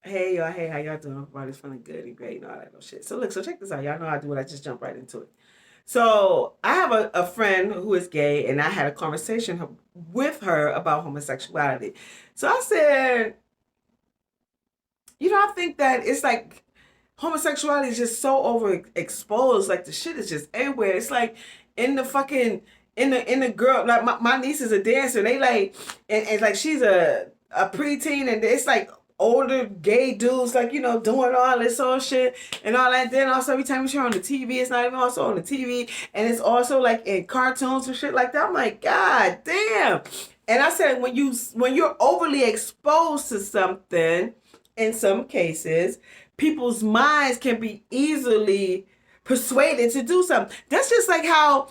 Hey y'all, hey, how y'all doing? Everybody's feeling good and great and all that little shit. So look, so check this out. Y'all know I do it. I just jump right into it. So I have a friend who is gay, and I had a conversation with her about homosexuality. So I said, I think that it's like homosexuality is just so overexposed. Like the shit is just everywhere. It's like in the fucking in the girl. Like my niece is a dancer. They like and like she's a preteen, and it's like older gay dudes like doing all this old shit and all that. Then also every time you turn on the TV, it's not even also on the TV, and it's also like in cartoons and shit like that. I'm like, God damn. And I said, when you're overly exposed to something, in some cases, people's minds can be easily persuaded to do something. That's just like how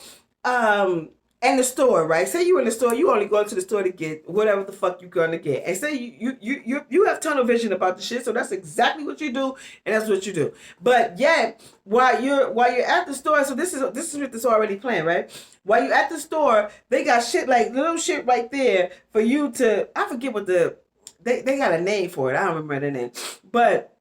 in the store, right? Say you in the store, you only go to the store to get whatever the fuck you're gonna get. And say you have tunnel vision about the shit, so that's exactly what you do, and that's what you do. But yet, while you're at the store, so this is what this already planned, right? While you're at the store, they got shit like little shit right there for you to, I forget what they got a name for it. I don't remember the name. But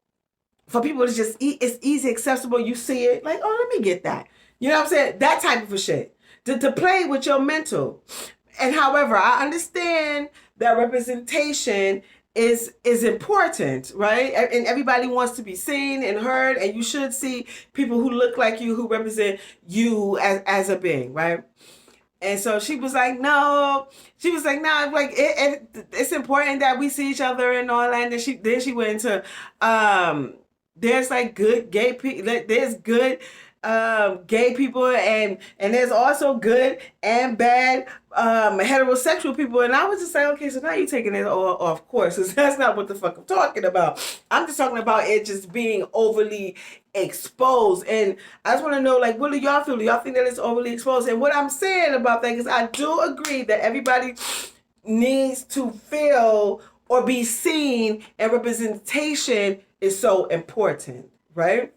for people to just eat, it's easy, accessible. You see it, like, oh, let me get that. You know what I'm saying? That type of a shit. To play with your mental. And however, I understand that representation is important, right? And everybody wants to be seen and heard, and you should see people who look like you, who represent you as a being, right? And so she was like, no. She was like, no, like it's important that we see each other and all that. And then she went into there's like good gay people. There's good gay people, and there's also good and bad heterosexual people. And I was just like, okay, so now you're taking it all off course, because that's not what the fuck I'm talking about. I'm just talking about it just being overly exposed. And I just want to know, like, what do y'all feel? Do y'all think that it's overly exposed? And what I'm saying about that is I do agree that everybody needs to feel or be seen, and representation is so important, right?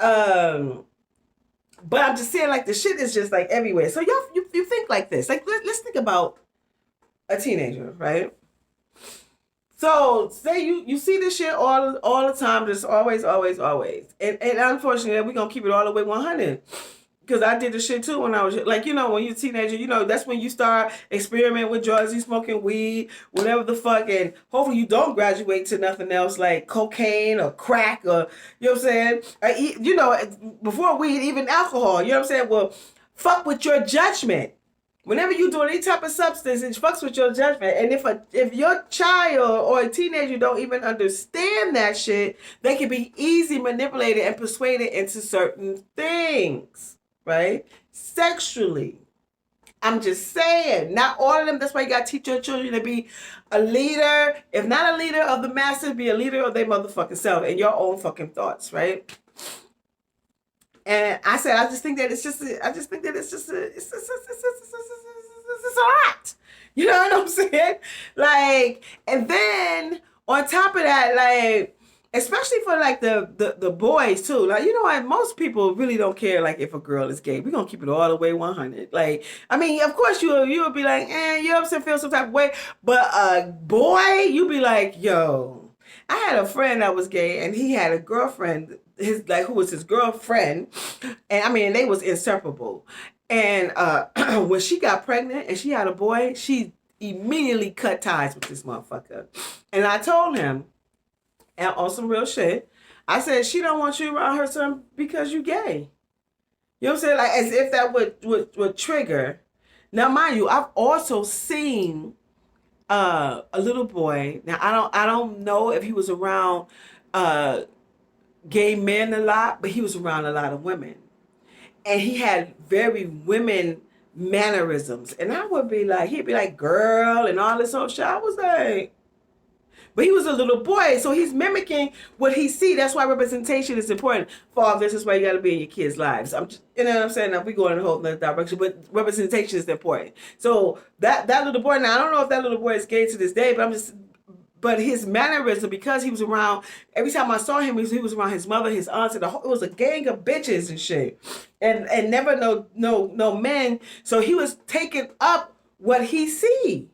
Um, but I'm just saying, like, the shit is just like everywhere. So you think like this. Like, let's think about a teenager, right? So say you see this shit all the time, just always, always, always. And unfortunately, we're gonna keep it all the way 100. Because I did the shit too when I was like, when you're a teenager, that's when you start experimenting with drugs, you smoking weed, whatever the fuck, and hopefully you don't graduate to nothing else like cocaine or crack or, you know what I'm saying? Before weed, even alcohol, you know what I'm saying? Well, fuck with your judgment. Whenever you do any type of substance, it fucks with your judgment. And if your child or a teenager don't even understand that shit, they can be easily manipulated and persuaded into certain things, right? Sexually. I'm just saying, not all of them. That's why you gotta teach your children to be a leader. If not a leader of the masses, be a leader of their motherfucking self and your own fucking thoughts, right? And I said, I just think that it's just, I just think that it's just, it's a lot. You know what I'm saying? Like, and then on top of that, like, especially for like the boys too. Like, what? Most people really don't care, like, if a girl is gay. We're gonna keep it all the way 100. Like, I mean, of course you'll be like, you know what I'm saying, feel some type of way. But a boy, you be like, yo. I had a friend that was gay, and he had a girlfriend, who was his girlfriend, and I mean, they was inseparable. And when she got pregnant and she had a boy, she immediately cut ties with this motherfucker. And I told him, and on some real shit, I said, she don't want you around her son because you gay. You know what I'm saying? Like, as if that would trigger. Now, mind you, I've also seen a little boy. Now, I don't know if he was around gay men a lot, but he was around a lot of women, and he had very women mannerisms. And I would be like, he'd be like, girl, and all this old shit. I was like, but he was a little boy, so he's mimicking what he see. That's why representation is important. Father, this is why you got to be in your kids' lives. You know what I'm saying? Now we going in a whole other direction, but representation is important. So that little boy. Now I don't know if that little boy is gay to this day, but his mannerism, because he was around, every time I saw him, he was around his mother, his aunts, and it was a gang of bitches and shit, and never no men. So he was taking up what he see.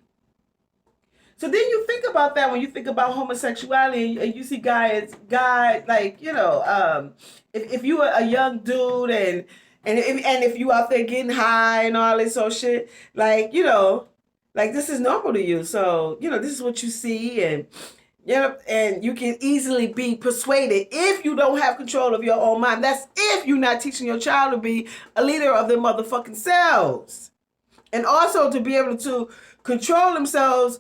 So then you think about that when you think about homosexuality, and you see guys, like, if you are a young dude, and if you out there getting high and all this old shit, like, like, this is normal to you. So, this is what you see, and and you can easily be persuaded if you don't have control of your own mind. That's if you're not teaching your child to be a leader of their motherfucking selves. And also to be able to control themselves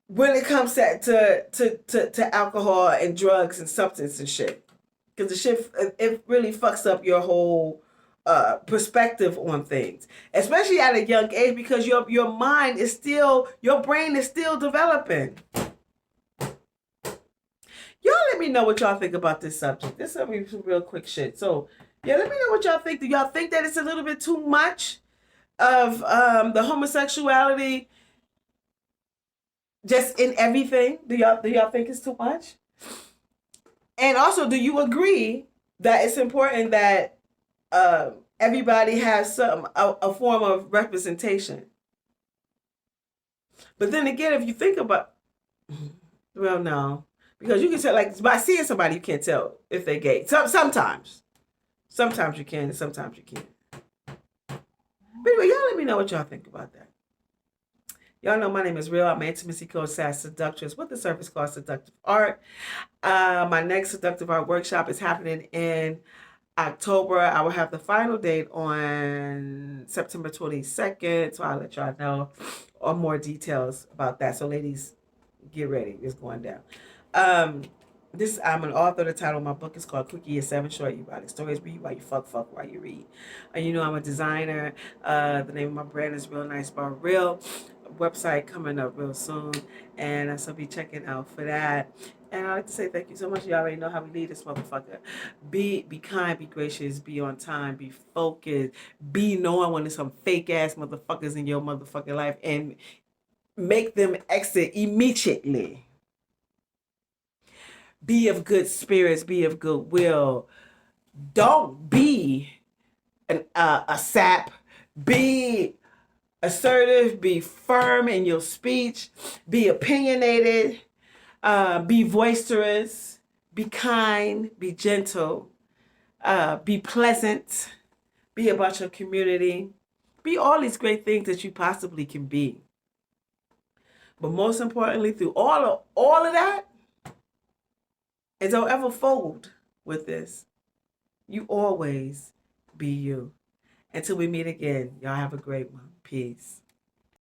when it comes to alcohol and drugs and substance and shit. Because the shit, it really fucks up your whole perspective on things, especially at a young age, because your mind is still, your brain is still developing. Y'all let me know what y'all think about this subject. This will be some real quick shit. So, yeah, let me know what y'all think. Do y'all think that it's a little bit too much of the homosexuality just in everything? Do y'all think it's too much? And also, do you agree that it's important that everybody has a form of representation? But then again, if you think about, well, no. Because you can tell, like, by seeing somebody, you can't tell if they're gay. Sometimes you can, and sometimes you can't. But anyway, y'all let me know what y'all think about that. Y'all know my name is Real. I'm an intimacy coach, seductress with the service called Seductive Art. My next Seductive Art workshop is happening in October. I will have the final date on September 22nd. So I'll let y'all know or more details about that. So ladies, get ready. It's going down. I'm an author. The title of my book is called Quickie and 7 Short Erotic Stories. Read while you fuck while you read. And I'm a designer. The name of my brand is Real Nice Bar Real. Website coming up real soon, and so be checking out for that. And I'd like to say thank you so much. You already know how we lead this motherfucker. Be kind, be gracious, be on time, be focused, be knowing when there's some fake ass motherfuckers in your motherfucking life, and make them exit immediately. Be of good spirits, be of good will. Don't be a sap. Be assertive, be firm in your speech, be opinionated, be boisterous, be kind, be gentle, be pleasant, be about your community, be all these great things that you possibly can be. But most importantly, through all of that, and don't ever fold with this, you always be you. Until we meet again, y'all have a great one. Peace.